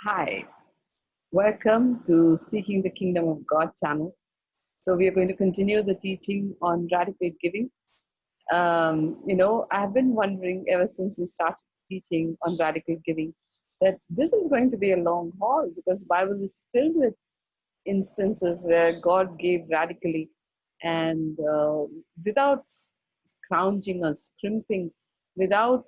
Hi, welcome to Seeking the Kingdom of God channel. So, we are going to continue the teaching on radical giving. I've been wondering ever since we started teaching on radical giving that this is going to be a long haul because the Bible is filled with instances where God gave radically and without scrounging or scrimping, without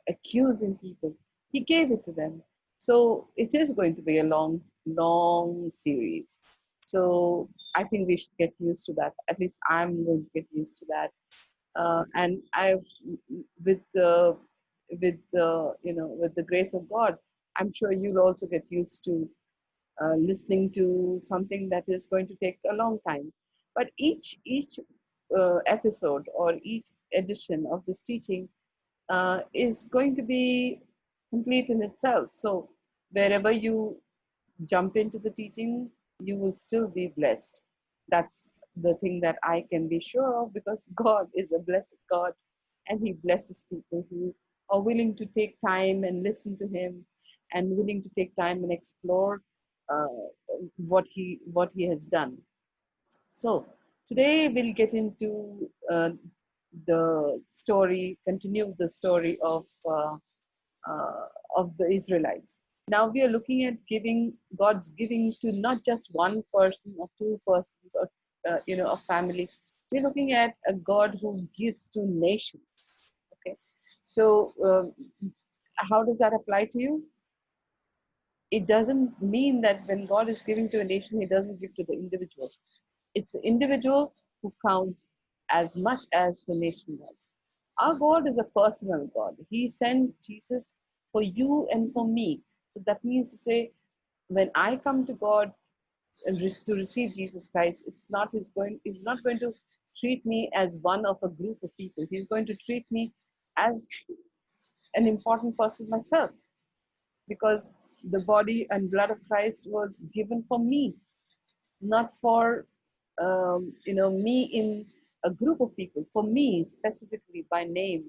accusing people. He gave it to them. So it is going to be a long, long series. So I think we should get used to that. At least I'm going to get used to that. And with the, with the grace of God, I'm sure you'll also get used to listening to something that is going to take a long time. But each episode or each edition of this teaching is going to be complete in itself. So wherever you jump into the teaching, you will still be blessed. That's the thing that I can be sure of because God is a blessed God and He blesses people who are willing to take time and listen to Him and willing to take time and explore uh, what he has done. So today we'll get into the story, continue the story of the Israelites. Now we are looking at giving, God's giving to not just one person or two persons or a family. We're looking at a God who gives to nations. Okay, so how does that apply to you? It doesn't mean that when God is giving to a nation, He doesn't give to the individual. It's the individual who counts as much as the nation does. Our God is a personal God. He sent Jesus for you and for me. So that means to say, when I come to God and to receive Jesus Christ, He's not going to treat me as one of a group of people. He's going to treat me as an important person myself because the body and blood of Christ was given for me, not for me in a group of people, for me specifically by name.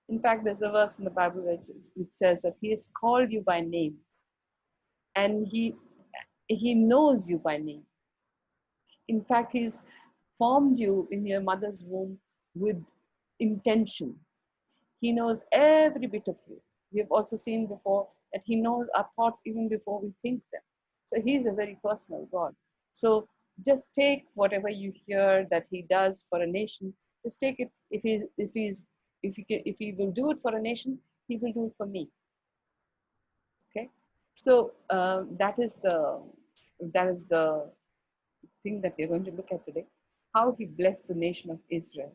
In fact, there's a verse in the Bible which says that He has called you by name and He knows you by name. In fact, He's formed you in your mother's womb with intention. He knows every bit of you. We have also seen before that He knows our thoughts even before we think them. So He is a very personal God. So just take whatever you hear that He does for a nation. Just take it. If He will do it for a nation, He will do it for me. Okay. So that is the thing that we're going to look at today. How He blessed the nation of Israel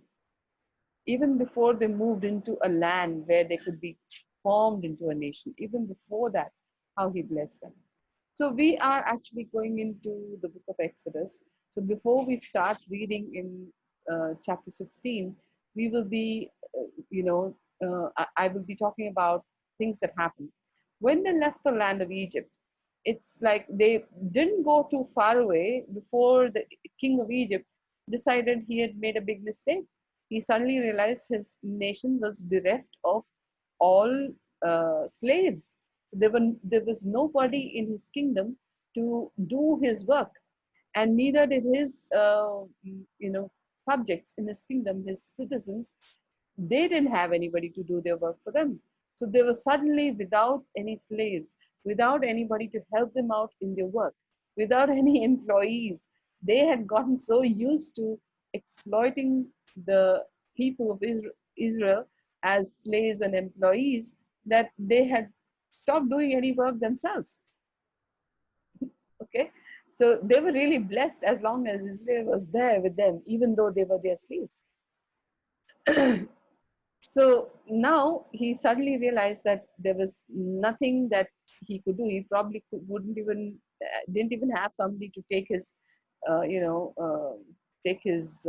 even before they moved into a land where they could be formed into a nation, even before that, how He blessed them. So we are actually going into the book of Exodus. So before we start reading in chapter 16, we will be, I will be talking about things that happened. When they left the land of Egypt, it's like they didn't go too far away before the king of Egypt decided he had made a big mistake. He suddenly realized his nation was bereft of all slaves. There was nobody in his kingdom to do his work, and neither did his subjects in his kingdom, his citizens. They didn't have anybody to do their work for them. So they were suddenly without any slaves, without anybody to help them out in their work, without any employees. They had gotten so used to exploiting the people of Israel as slaves and employees that they had stopped doing any work themselves. Okay, so they were really blessed as long as Israel was there with them, even though they were their slaves. So now he suddenly realized that there was nothing that he could do. He probably wouldn't even didn't even have somebody to take his, uh, you know, uh, take his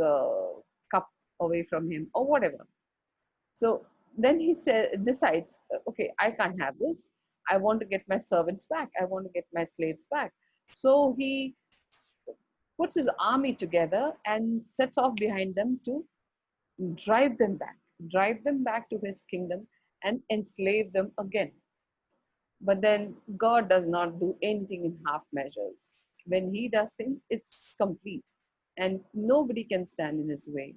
cup away from him or whatever. So then he decides, okay, I can't have this. I want to get my servants back. I want to get my slaves back. So he puts his army together and sets off behind them to drive them back to his kingdom and enslave them again. But then God does not do anything in half measures. When He does things, it's complete, and nobody can stand in His way.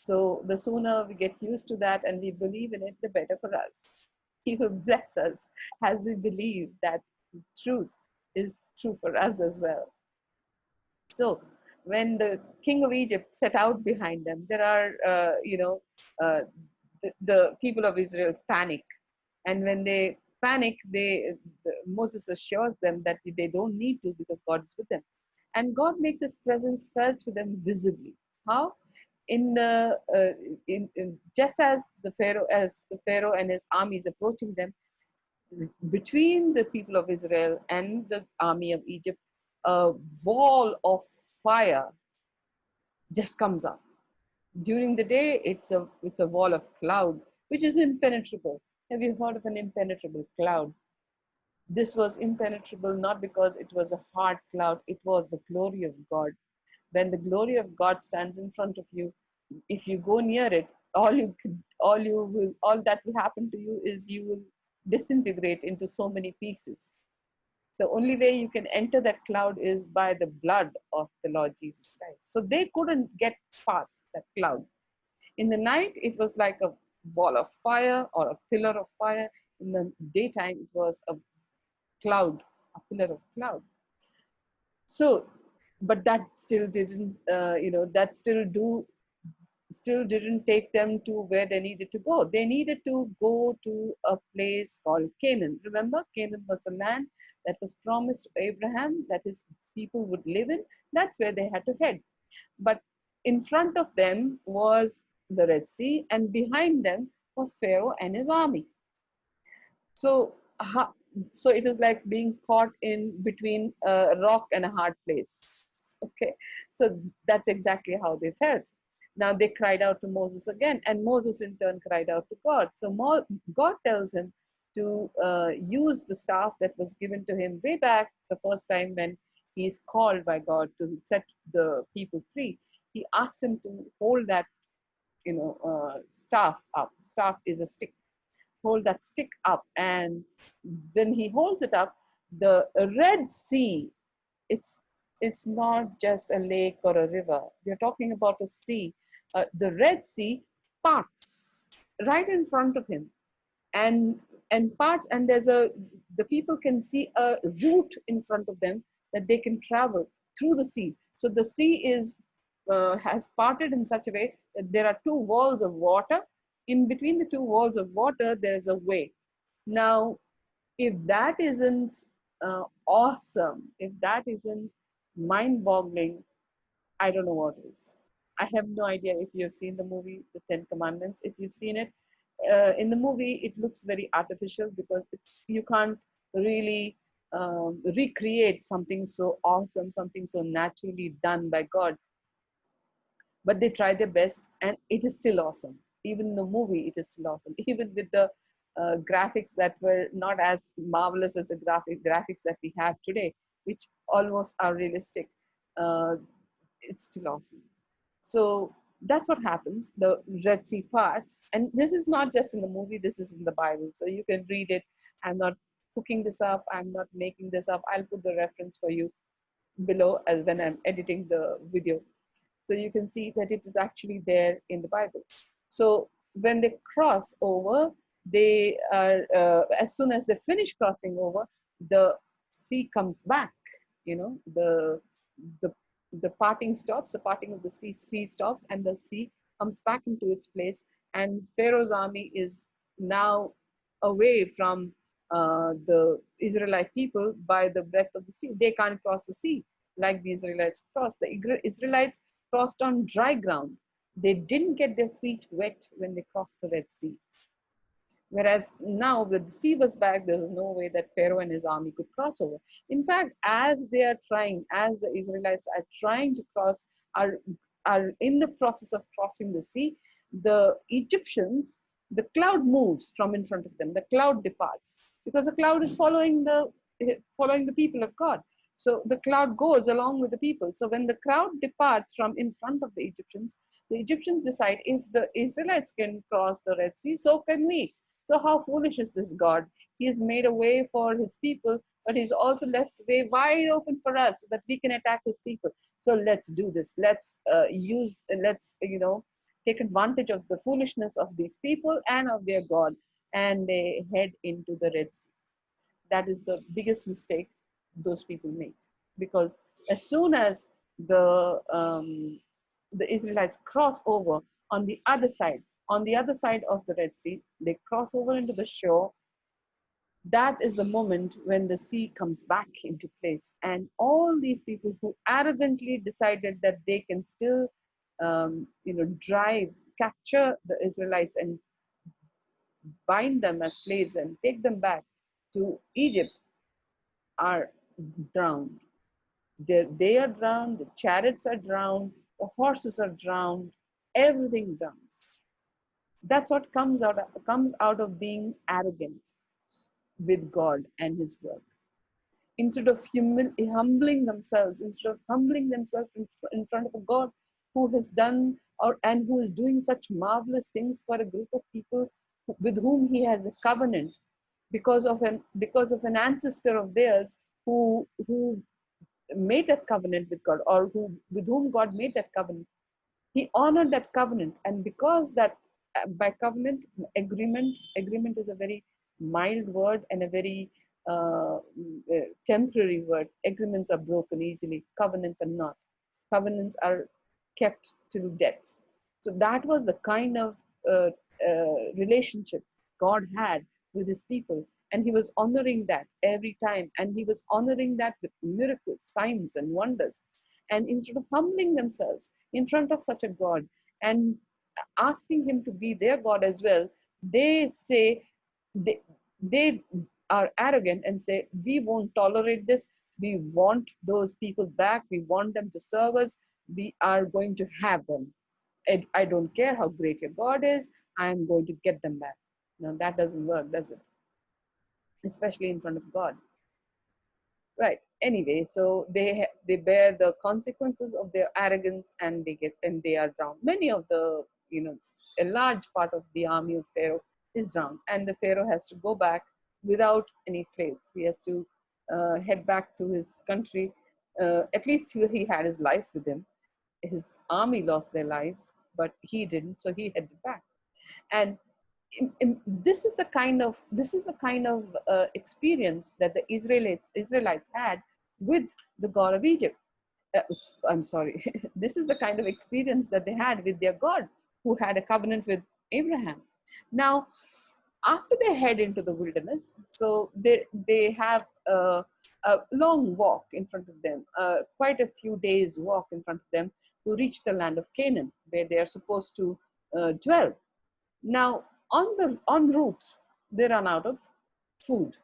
So the sooner we get used to that and we believe in it, the better for us. He will bless us as we believe that truth is true for us as well. So when the king of Egypt set out behind them, there are, uh, the people of Israel panic. And when they panic, Moses assures them that they don't need to because God is with them. And God makes His presence felt to them visibly. How? In the just as the Pharaoh and his army is approaching them, between the people of Israel and the army of Egypt, a wall of fire just comes up. During the day, it's a wall of cloud, which is impenetrable. Have you heard of an impenetrable cloud? This was impenetrable not because it was a hard cloud, it was the glory of God. When the glory of God stands in front of you, if you go near it, all that will happen to you is you will disintegrate into so many pieces. The only way you can enter that cloud is by the blood of the Lord Jesus Christ. So they couldn't get past that cloud. In the night, it was like a wall of fire or a pillar of fire. In the daytime, it was a cloud, a pillar of cloud. So, but that still didn't, still didn't take them to where they needed to go. They needed to go to a place called Canaan. Remember, Canaan was the land that was promised to Abraham, that his people would live in. That's where they had to head. But in front of them was the Red Sea, and behind them was Pharaoh and his army. So, so it is like being caught in between a rock and a hard place. Okay, so that's exactly how they felt. Now they cried out to Moses again, and Moses in turn cried out to God. So God tells him to use the staff that was given to him way back the first time when he is called by God to set the people free. He asks him to hold that, staff up. Staff is a stick. Hold that stick up, and when he holds it up, the Red Sea, it's not just a lake or a river. We're talking about a sea. The Red Sea parts right in front of him, and parts, and the people can see a route in front of them that they can travel through the sea. So the sea has parted in such a way that there are two walls of water. In between the two walls of water, there's a way. Now, if that isn't awesome, if that isn't mind-boggling, I don't know what is. I have no idea if you've seen the movie The Ten Commandments. If you've seen it, in the movie it looks very artificial because you can't really recreate something so awesome, something so naturally done by God. But they try their best, and it is still awesome. Even in the movie, it is still awesome. Even with the graphics that were not as marvelous as the graphics that we have today, which almost are realistic, uh, it's still awesome. So that's what happens. The Red Sea parts, and this is not just in the movie, this is in the Bible. So you can read it. I'm not cooking this up, I'm not making this up. I'll put the reference for you below as when I'm editing the video. So you can see that it is actually there in the Bible. So when they cross over, they are, as soon as they finish crossing over, the sea comes back. The the parting stops, the parting of the sea stops, and the sea comes back into its place. And Pharaoh's army is now away from the Israelite people by the breadth of the sea. They can't cross the sea like the Israelites crossed. The Israelites crossed on dry ground. They didn't get their feet wet when they crossed the Red Sea. Whereas now, with the sea was back, there was no way that Pharaoh and his army could cross over. In fact, as they are trying, as the Israelites are trying to cross, are, are in the process of crossing the sea, the Egyptians, the cloud moves from in front of them. The cloud departs because the cloud is following the people of God. So the cloud goes along with the people. So when the crowd departs from in front of the Egyptians decide if the Israelites can cross the Red Sea, so can we. So how foolish is this God? He has made a way for his people, but he's also left the way wide open for us so that we can attack his people. So let's do this. Let's take advantage of the foolishness of these people and of their God, and they head into the Red Sea. That is the biggest mistake those people make, because as soon as the Israelites cross over on the other side of the Red Sea, they cross over into the shore. That is the moment when the sea comes back into place, and all these people who arrogantly decided that they can still capture the Israelites and bind them as slaves and take them back to Egypt are drowned. They are drowned, the chariots are drowned, the horses are drowned, everything drowns. That's what comes out of being arrogant with God and his work. Instead of humbling themselves in front of a God who has done and who is doing such marvelous things for a group of people with whom he has a covenant, because of an ancestor of theirs who made that covenant with God, or with whom God made that covenant. He honored that covenant, and because that by covenant, agreement is a very mild word and a very temporary word. Agreements are broken easily, covenants are not. Covenants are kept till death. So that was the kind of relationship God had with his people, and he was honoring that every time, and he was honoring that with miracles, signs, and wonders. And instead of humbling themselves in front of such a God and asking him to be their God as well, they say, they are arrogant and say, we won't tolerate this. We want those people back. We want them to serve us. We are going to have them. I don't care how great your God is. I'm going to get them back. Now that doesn't work, does it? Especially in front of God. Right. Anyway, so they bear the consequences of their arrogance, and they are drowned. Many of a large part of the army of Pharaoh is drowned, and the Pharaoh has to go back without any slaves. He has to head back to his country. At least he had his life with him. His army lost their lives, but he didn't, so he headed back. And this is the kind of experience that the Israelites had with the God of Egypt. Uh, I'm sorry. This is the kind of experience that they had with their God, who had a covenant with Abraham. Now, after they head into the wilderness, so they have a long walk in front of them, quite a few days walk in front of them to reach the land of Canaan, where they are supposed to dwell. Now, on route, they run out of food.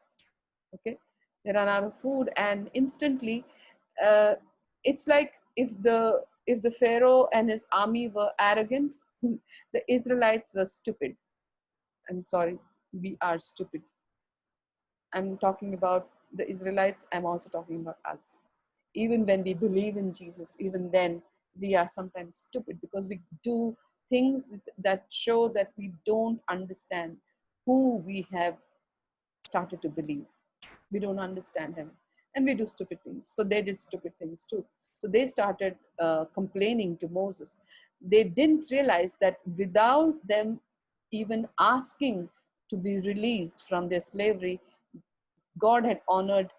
Okay, they run out of food, and instantly, uh, it's like if the Pharaoh and his army were arrogant, the Israelites were stupid. I'm sorry, we are stupid. I'm talking about the Israelites. I'm also talking about us. Even when we believe in Jesus, even then we are sometimes stupid because we do things that show that we don't understand who we have started to believe. We don't understand him, and we do stupid things. So they did stupid things too. So they started complaining to Moses. They didn't realize that without them even asking to be released from their slavery, God had honored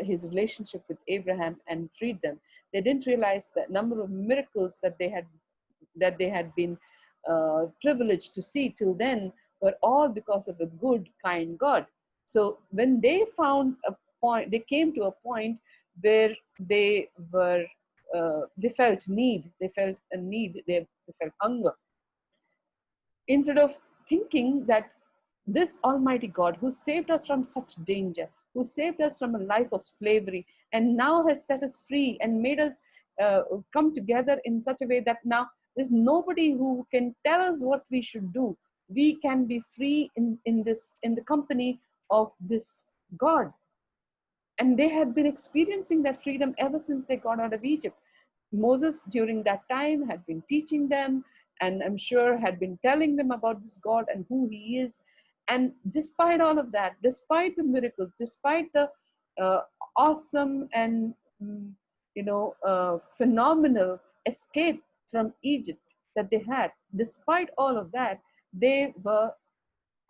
his relationship with Abraham and freed them. They didn't realize the number of miracles that they had been privileged to see till then were all because of a good, kind God. So when they came to a point where they felt need, they felt a need, they felt hunger. Instead of thinking that this Almighty God, who saved us from such danger, who saved us from a life of slavery, and now has set us free and made us come together in such a way that now there's nobody who can tell us what we should do. We can be free in the company of this God. And they had been experiencing that freedom ever since they got out of Egypt. Moses, during that time, had been teaching them, and I'm sure had been telling them about this God and who he is. And despite all of that, despite the miracles, despite the uh, awesome and phenomenal escape from Egypt that they had, despite all of that, they were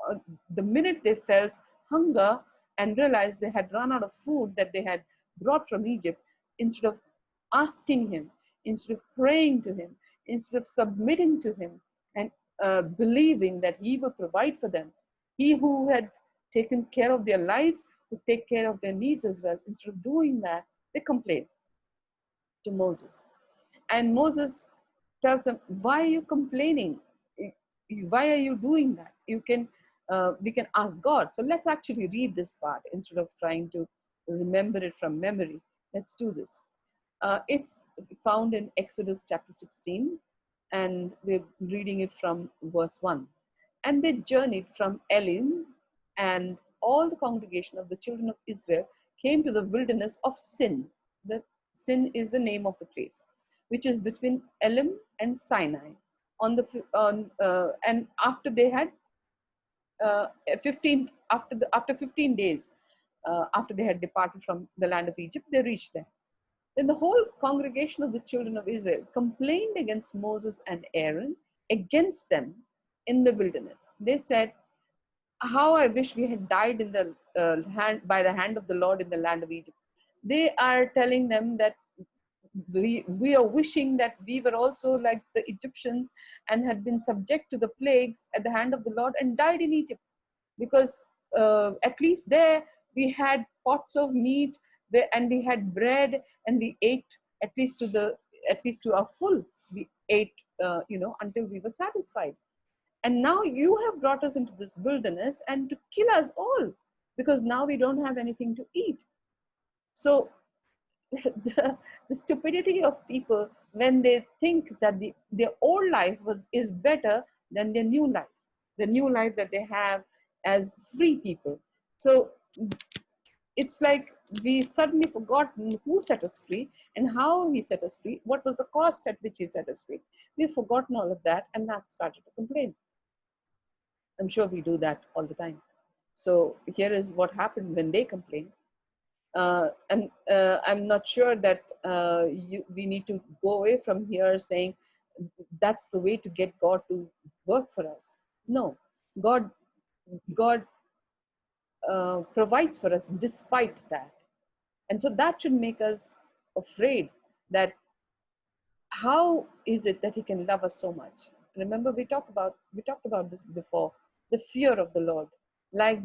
uh, the minute they felt hunger and realized they had run out of food that they had brought from Egypt, instead of asking him, instead of praying to him, instead of submitting to him and believing that he will provide for them, he who had taken care of their lives would take care of their needs as well. Instead of doing that, they complained to Moses. And Moses tells them, why are you complaining? Why are you doing that? We can ask God. So let's actually read this part instead of trying to remember it from memory. Let's do this. It's found in Exodus chapter 16, and we're reading it from verse 1. And they journeyed from Elim, and all the congregation of the children of Israel came to the wilderness of Sin. The Sin is the name of the place, which is between Elim and Sinai. And after they had 15 days after they had departed from the land of Egypt, they reached there. Then the whole congregation of the children of Israel complained against Moses and Aaron, against them in the wilderness. They said, how I wish we had died in the by the hand of the Lord in the land of Egypt. They are telling them that we are wishing that we were also like the Egyptians and had been subject to the plagues at the hand of the Lord and died in Egypt, because at least there we had pots of meat there, and we had bread, and we ate at least to our full. We ate until we were satisfied. And now you have brought us into this wilderness and to kill us all, because now we don't have anything to eat. So the stupidity of people when they think that their old life is better than their new life, the new life that they have as free people. So it's like we've suddenly forgotten who set us free and how he set us free, what was the cost at which he set us free. We've forgotten all of that and now started to complain. I'm sure we do that all the time. So here is what happened when they complained. And I'm not sure that we need to go away from here saying that's the way to get God to work for us. No, God provides for us despite that. And so that should make us afraid that how is it that he can love us so much? Remember, we talked about this before, the fear of the Lord. Like in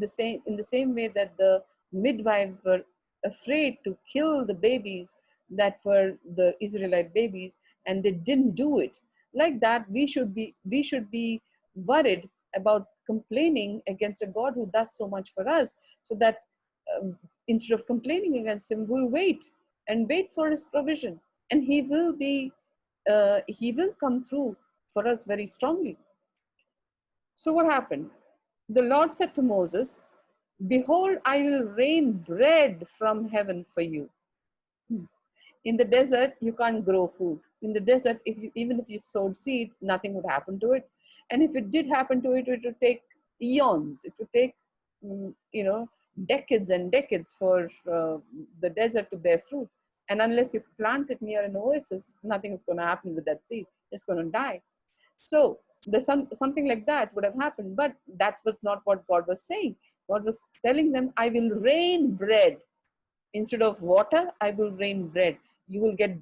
the same way that the midwives were afraid to kill the babies that were the Israelite babies, and they didn't do it. Like that, we should be worried about complaining against a God who does so much for us, so that instead of complaining against him, we'll wait and wait for his provision, and he will come through for us very strongly. So what happened? The Lord said to Moses, behold, I will rain bread from heaven for you. In the desert, you can't grow food. In the desert, even if you sowed seed, nothing would happen to it. And if it did happen to it, it would take eons. It would take, decades and decades for the desert to bear fruit. And unless you plant it near an oasis, nothing is going to happen with that seed. It's going to die. So something like that would have happened, but that was not what God was saying. God was telling them, I will rain bread. Instead of water, I will rain bread. You will get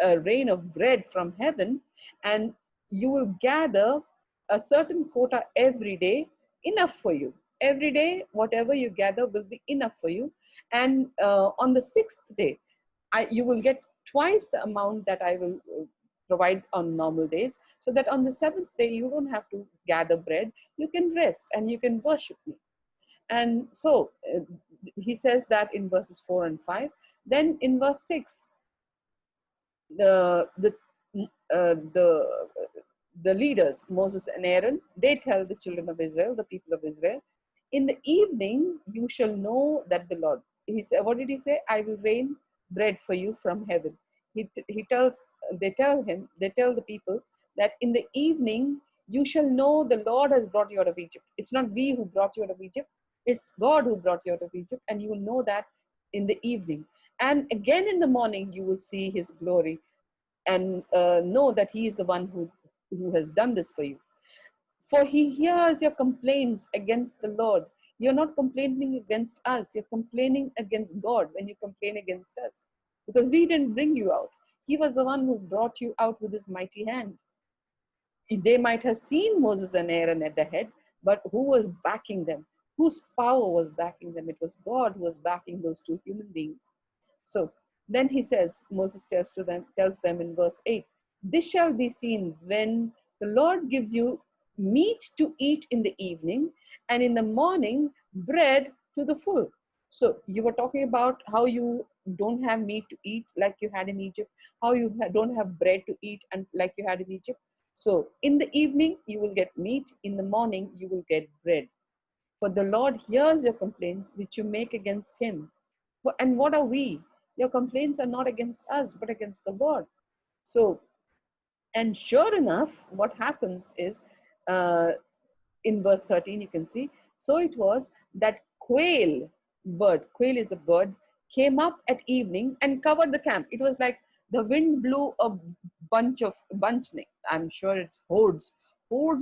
a rain of bread from heaven, and you will gather a certain quota every day, enough for you. Every day, whatever you gather will be enough for you. And on the sixth day, you will get twice the amount that I will provide on normal days, so that on the seventh day, you don't have to gather bread. You can rest and you can worship me. And so he says that in verses 4 and 5. Then in verse 6, the leaders, Moses and Aaron, they tell the children of Israel, the people of Israel, in the evening you shall know that the Lord. He said, what did he say? I will rain bread for you from heaven. They tell the people that in the evening You shall know the Lord has brought you out of Egypt. It's not we who brought you out of Egypt, it's God who brought you out of Egypt, and you will know that in the evening. And again in the morning, you will see his glory and know that he is the one who has done this for you. For he hears your complaints against the Lord. You're not complaining against us, you're complaining against God when you complain against us. Because we didn't bring you out. He was the one who brought you out with his mighty hand. They might have seen Moses and Aaron at the head, but who was backing them? Whose power was backing them? It was God who was backing those two human beings. So then he says, Moses tells them in verse 8, this shall be seen when the Lord gives you meat to eat in the evening, and in the morning bread to the full. So you were talking about how you don't have meat to eat like you had in Egypt, how you don't have bread to eat and like you had in Egypt. So in the evening you will get meat, in the morning you will get bread. For the Lord hears your complaints which you make against him. And what are we? Your complaints are not against us, but against the Lord. So, and sure enough, what happens is, uh, in verse 13, you can see, so it was that quail is a bird, came up at evening and covered the camp. It was like the wind blew a I'm sure it's hordes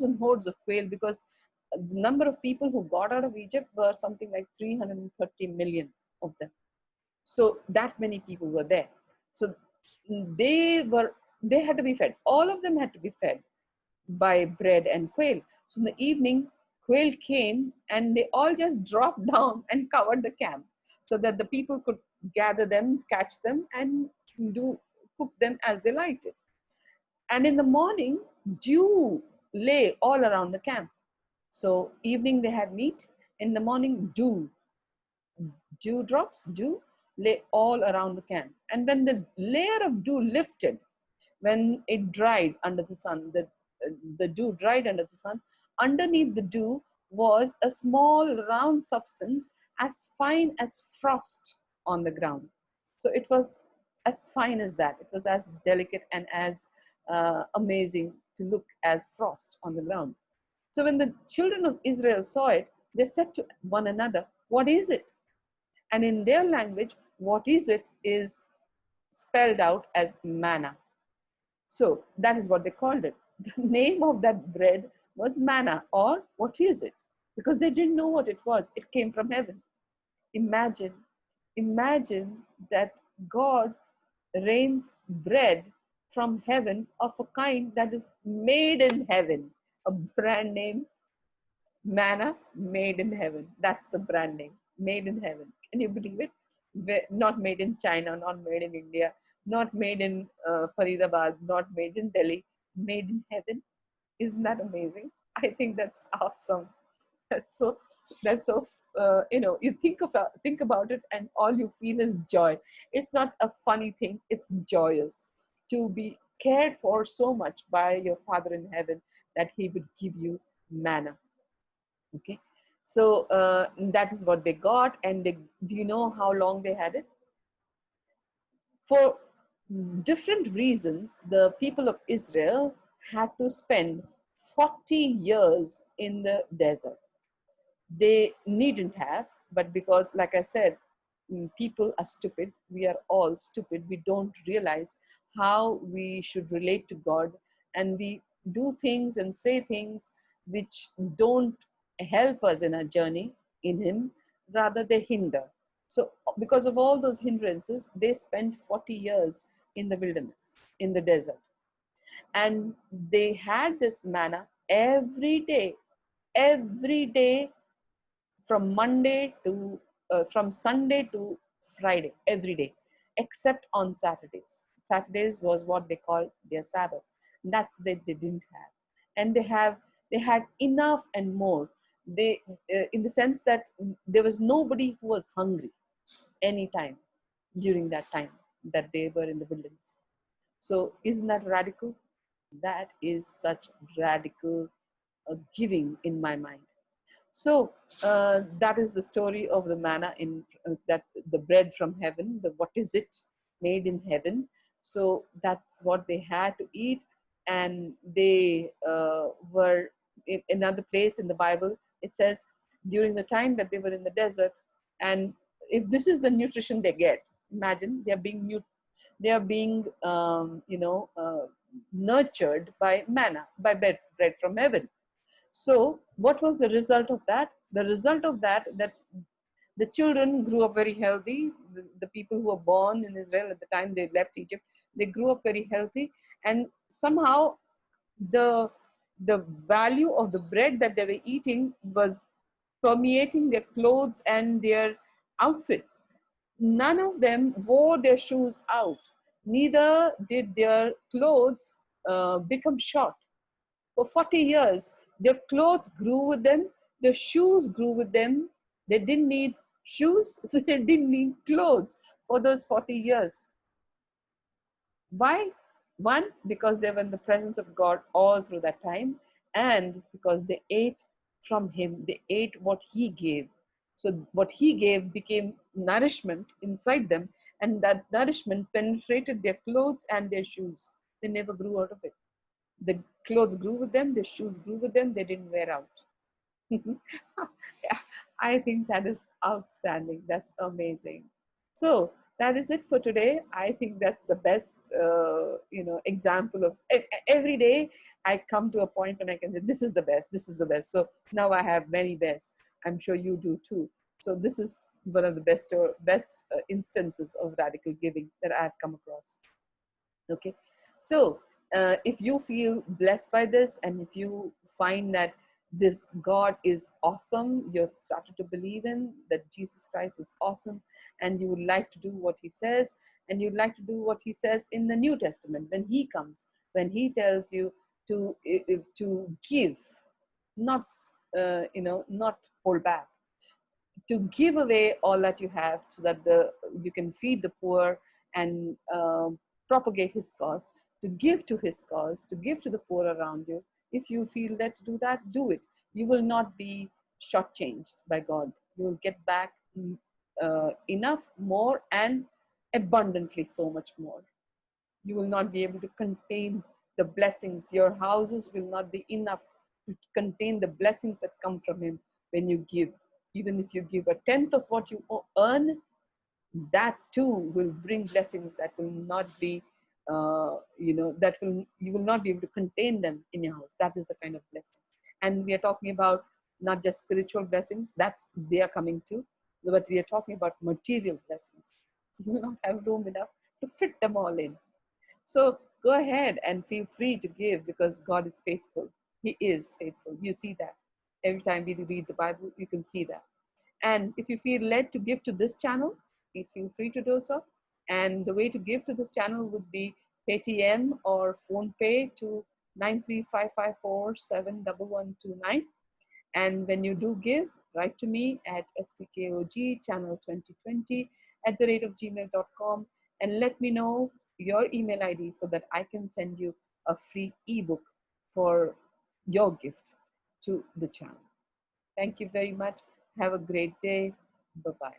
and hordes of quail, because the number of people who got out of Egypt were something like 330 million of them. So that many people were there. So they had to be fed. All of them had to be fed by bread and quail. So in the evening, quail came and they all just dropped down and covered the camp so that the people could gather them, catch them, and cook them as they liked it. And in the morning, dew lay all around the camp. So evening they had meat, in the morning dew lay all around the camp. And when the layer of dew lifted, when it dried under the sun, the dew dried under the sun, underneath the dew was a small round substance as fine as frost on the ground. So it was as fine as that. It was as delicate and as amazing to look as frost on the ground. So when the children of Israel saw it, they said to one another, what is it? And in their language, what is it is spelled out as manna. So that is what they called it. The name of that bread was manna, or what is it? Because they didn't know what it was. It came from heaven. Imagine that God rains bread from heaven of a kind that is made in heaven. A brand name, manna, made in heaven. That's the brand name, made in heaven. Can you believe it? Not made in China, not made in India, not made in Faridabad, not made in Delhi, made in heaven. Isn't that amazing? I think that's awesome. That's so. That's so. You think about it, and all you feel is joy. It's not a funny thing. It's joyous to be cared for so much by your Father in heaven that He would give you manna. Okay, so that is what they got. And do you know how long they had it? For different reasons, the people of Israel had to spend 40 years in the desert. They needn't have, but because, like I said, people are stupid. We are all stupid. We don't realize how we should relate to God, and we do things and say things which don't help us in our journey in Him, rather they hinder. So because of all those hindrances, they spent 40 years in the wilderness, in the desert. And they had this manna every day, from from Sunday to Friday, every day, except on Saturdays. Saturdays was what they called their Sabbath. That's that they didn't have, and they had enough and more. They, in the sense that there was nobody who was hungry anytime during that time that they were in the wilderness. So isn't that radical? That is such radical giving in my mind. So that is the story of the manna in that the bread from heaven. The what is it, made in heaven? So that's what they had to eat. and they were in another place in the Bible. It says during the time that they were in the desert, and if this is the nutrition they get, imagine they are being nurtured by manna, by bread from heaven. So what was the result of that? The result of that the children grew up very healthy. The people who were born in Israel at the time they left Egypt, they grew up very healthy, and somehow the the value of the bread that they were eating was permeating their clothes and their outfits. None of them wore their shoes out. Neither did their clothes become short. For 40 years, their clothes grew with them, their shoes grew with them. They didn't need shoes, they didn't need clothes for those 40 years. Why? One, because they were in the presence of God all through that time, and because they ate from Him, they ate what He gave. So, what He gave became nourishment inside them, and that nourishment penetrated their clothes and their shoes. They never grew out of it. The clothes grew with them, the shoes grew with them, they didn't wear out. Yeah, I think that is outstanding. That's amazing. So that is it for today. I think that's the best, example of every day. I come to a point when I can say, "This is the best. This is the best." So now I have many bests. I'm sure you do too. So this is one of the best instances of radical giving that I have come across. Okay, so if you feel blessed by this, and if you find that this God is awesome, you've started to believe in that Jesus Christ is awesome, and you would like to do what He says, and you'd like to do what He says in the New Testament when He comes, when He tells you to give, not not hold back, to give away all that you have so that you can feed the poor and propagate His cause, to give to His cause, to give to the poor around you. If you feel that to do that, do it. You will not be shortchanged by God. You will get back enough, more, and abundantly so much more. You will not be able to contain the blessings. Your houses will not be enough to contain the blessings that come from Him when you give. Even if you give a tenth of what you earn, that too will bring blessings that will not be, that will you will not be able to contain them in your house. That is the kind of blessing. And we are talking about not just spiritual blessings, that's they are coming too, but we are talking about material blessings. You will not have room enough to fit them all in. So go ahead and feel free to give because God is faithful. He is faithful. You see that. Every time we read the Bible, you can see that. And if you feel led to give to this channel, please feel free to do so. And the way to give to this channel would be PayTM or PhonePe to 93554711129. And when you do give, write to me at stkogchannel2020 at the rate of gmail.com and let me know your email ID so that I can send you a free ebook for your gift to the channel. Thank you very much. Have a great day. Bye-bye.